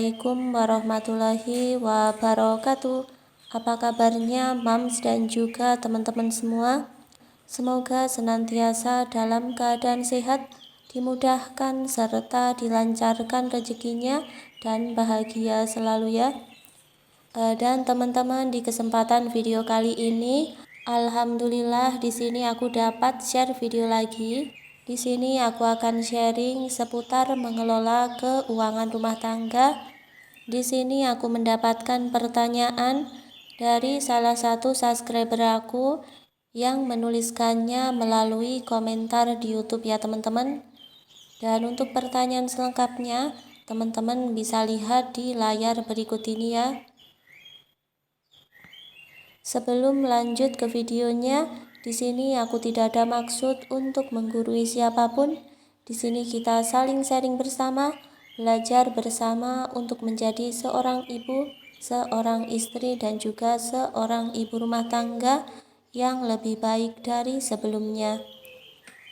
Assalamualaikum warahmatullahi wabarakatuh. Apa kabarnya Mams dan juga teman-teman semua? Semoga senantiasa dalam keadaan sehat, dimudahkan serta dilancarkan rezekinya dan bahagia selalu ya. Dan teman-teman, di kesempatan video kali ini, alhamdulillah di sini aku dapat share video lagi. Di sini aku akan sharing seputar mengelola keuangan rumah tangga. Di sini aku mendapatkan pertanyaan dari salah satu subscriber aku yang menuliskannya melalui komentar di YouTube ya teman-teman. Dan untuk pertanyaan selengkapnya, teman-teman bisa lihat di layar berikut ini ya. Sebelum lanjut ke videonya, di sini aku tidak ada maksud untuk menggurui siapapun. Di sini kita saling sharing bersama, belajar bersama untuk menjadi seorang ibu, seorang istri dan juga seorang ibu rumah tangga yang lebih baik dari sebelumnya.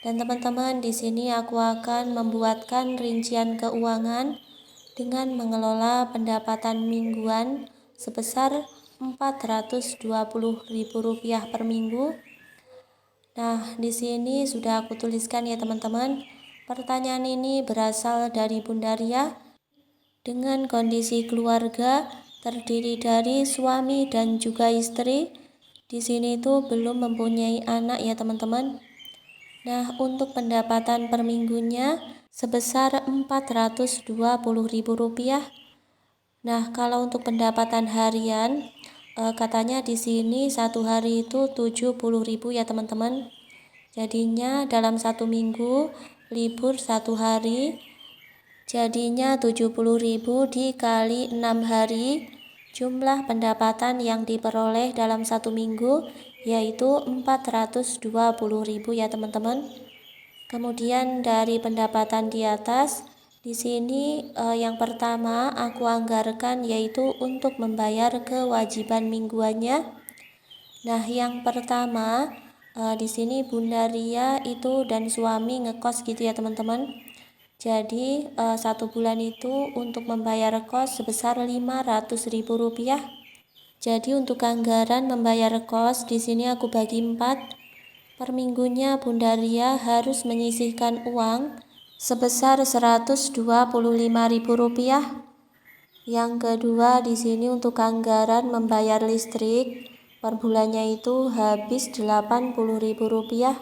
Dan teman-teman, di sini aku akan membuatkan rincian keuangan dengan mengelola pendapatan mingguan sebesar Rp420.000 per minggu. Nah, di sini sudah aku tuliskan ya teman-teman. Pertanyaan ini berasal dari Bunda Ria dengan kondisi keluarga terdiri dari suami dan juga istri. Di sini itu belum mempunyai anak ya teman-teman. Nah, untuk pendapatan per minggunya sebesar Rp420.000. Nah, kalau untuk pendapatan harian, katanya di sini satu hari itu 70.000 ya teman-teman. Jadinya dalam satu minggu libur satu hari, jadinya 70.000 dikali 6 hari. Jumlah pendapatan yang diperoleh dalam satu minggu yaitu 420.000 ya teman-teman. Kemudian dari pendapatan di atas, di sini yang pertama aku anggarkan yaitu untuk membayar kewajiban mingguannya. Nah, yang pertama di sini Bunda Ria itu dan suami ngekos gitu ya teman-teman. Jadi satu bulan itu untuk membayar kos sebesar Rp500.000. Jadi untuk anggaran membayar kos di sini aku bagi 4. Per minggunya Bunda Ria harus menyisihkan uang sebesar Rp125.000. Yang kedua di sini untuk anggaran membayar listrik per bulannya itu habis Rp80.000.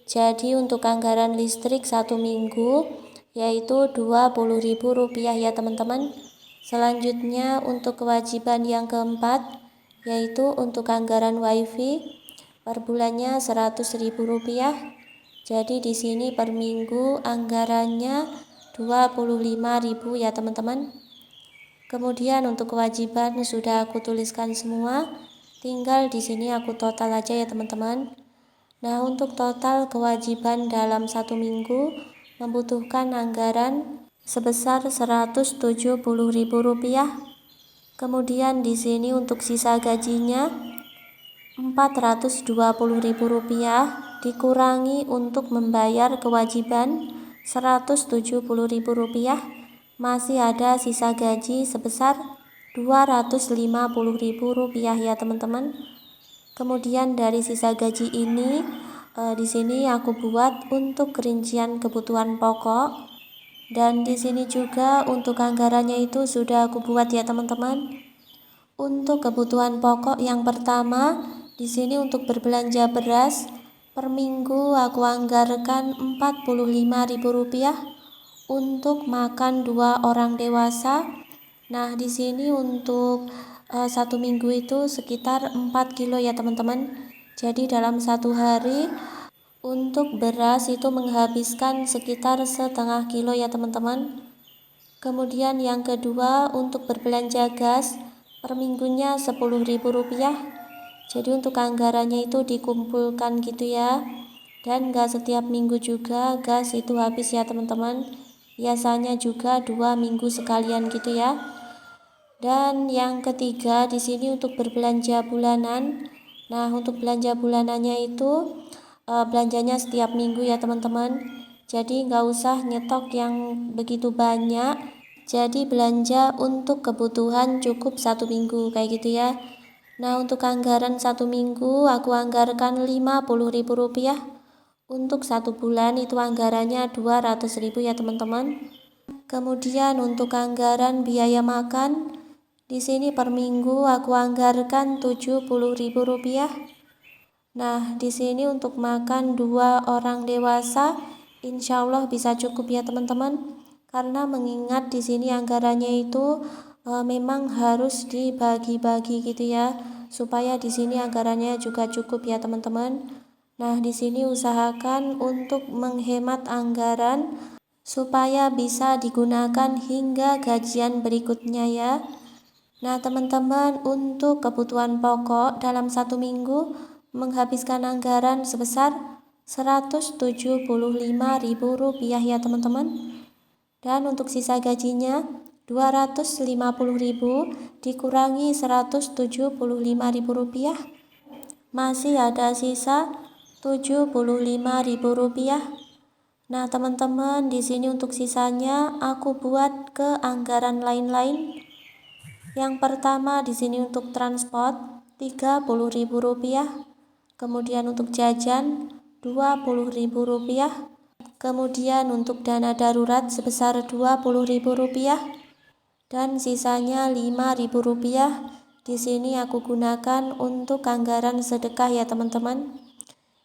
Jadi untuk anggaran listrik satu minggu yaitu Rp20.000 ya teman-teman. Selanjutnya untuk kewajiban yang keempat yaitu untuk anggaran wifi per bulannya Rp100.000. Jadi di sini per minggu anggarannya Rp25.000 ya teman-teman. Kemudian untuk kewajiban sudah aku tuliskan semua. Tinggal di sini aku total aja ya teman-teman. Nah, untuk total kewajiban dalam satu minggu membutuhkan anggaran sebesar Rp170.000. Kemudian di sini untuk sisa gajinya Rp420.000 dikurangi untuk membayar kewajiban Rp170.000, masih ada sisa gaji sebesar Rp250.000 ya teman-teman. Kemudian dari sisa gaji ini di sini aku buat untuk rincian kebutuhan pokok, dan di sini juga untuk anggarannya itu sudah aku buat ya teman-teman. Untuk kebutuhan pokok yang pertama di sini untuk berbelanja beras per minggu aku anggarkan Rp45.000 untuk makan 2 orang dewasa. Nah, di sini untuk satu minggu itu sekitar 4 kilo ya teman-teman. Jadi dalam satu hari untuk beras itu menghabiskan sekitar setengah kilo ya teman-teman. Kemudian yang kedua untuk berbelanja gas per minggunya Rp10.000. Jadi untuk anggarannya itu dikumpulkan gitu ya. Dan gak setiap minggu juga gas itu habis ya teman-teman. Biasanya juga 2 minggu sekalian gitu ya. Dan yang ketiga di sini untuk berbelanja bulanan. Nah, untuk belanja bulanannya itu belanjanya setiap minggu ya teman-teman. Jadi nggak usah nyetok yang begitu banyak. Jadi belanja untuk kebutuhan cukup 1 minggu kayak gitu ya. Nah, untuk anggaran 1 minggu aku anggarkan Rp50.000. Untuk 1 bulan itu anggarannya Rp200.000 ya teman-teman. Kemudian untuk anggaran biaya makan di sini per minggu aku anggarkan Rp70.000. Nah, di sini untuk makan 2 orang dewasa insya Allah bisa cukup ya teman-teman. Karena mengingat di sini anggarannya itu memang harus dibagi-bagi gitu ya, supaya di sini anggarannya juga cukup ya teman-teman. Nah, di sini usahakan untuk menghemat anggaran supaya bisa digunakan hingga gajian berikutnya ya. Nah, teman-teman, untuk kebutuhan pokok dalam 1 minggu menghabiskan anggaran sebesar Rp175.000 ya teman-teman. Dan untuk sisa gajinya Rp250.000 dikurangi Rp175.000, masih ada sisa Rp75.000. Nah, teman-teman, di sini untuk sisanya aku buat ke anggaran lain-lain. Yang pertama di sini untuk transport Rp30.000, kemudian untuk jajan Rp20.000, kemudian untuk dana darurat sebesar Rp20.000 dan sisanya Rp5.000. Di sini aku gunakan untuk anggaran sedekah ya teman-teman.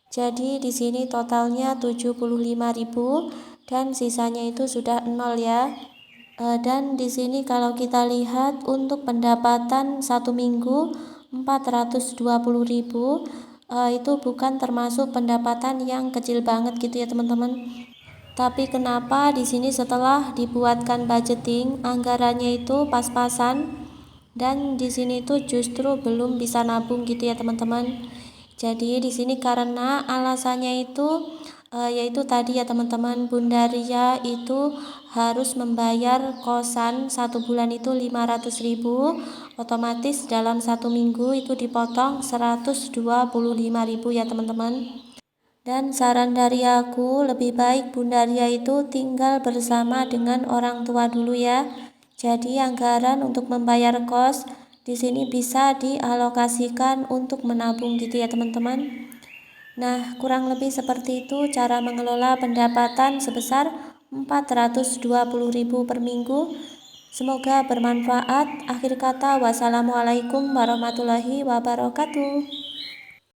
Jadi di sini totalnya Rp75.000 dan sisanya itu sudah 0 ya. Dan di sini kalau kita lihat untuk pendapatan 1 minggu Rp420.000, itu bukan termasuk pendapatan yang kecil banget gitu ya teman-teman. Tapi kenapa di sini setelah dibuatkan budgeting anggarannya itu pas-pasan dan di sini tuh justru belum bisa nabung gitu ya teman-teman. Jadi di sini karena alasannya itu yaitu tadi ya teman-teman, Bunda Ria itu harus membayar kosan 1 bulan itu 500.000, otomatis dalam 1 minggu itu dipotong 125.000 ya teman-teman. Dan saran dari aku lebih baik Bunda Ria itu tinggal bersama dengan orang tua dulu ya. Jadi anggaran untuk membayar kos di sini bisa dialokasikan untuk menabung gitu ya teman-teman. Nah, kurang lebih seperti itu cara mengelola pendapatan sebesar Rp420.000 per minggu. Semoga bermanfaat. Akhir kata, wassalamualaikum warahmatullahi wabarakatuh.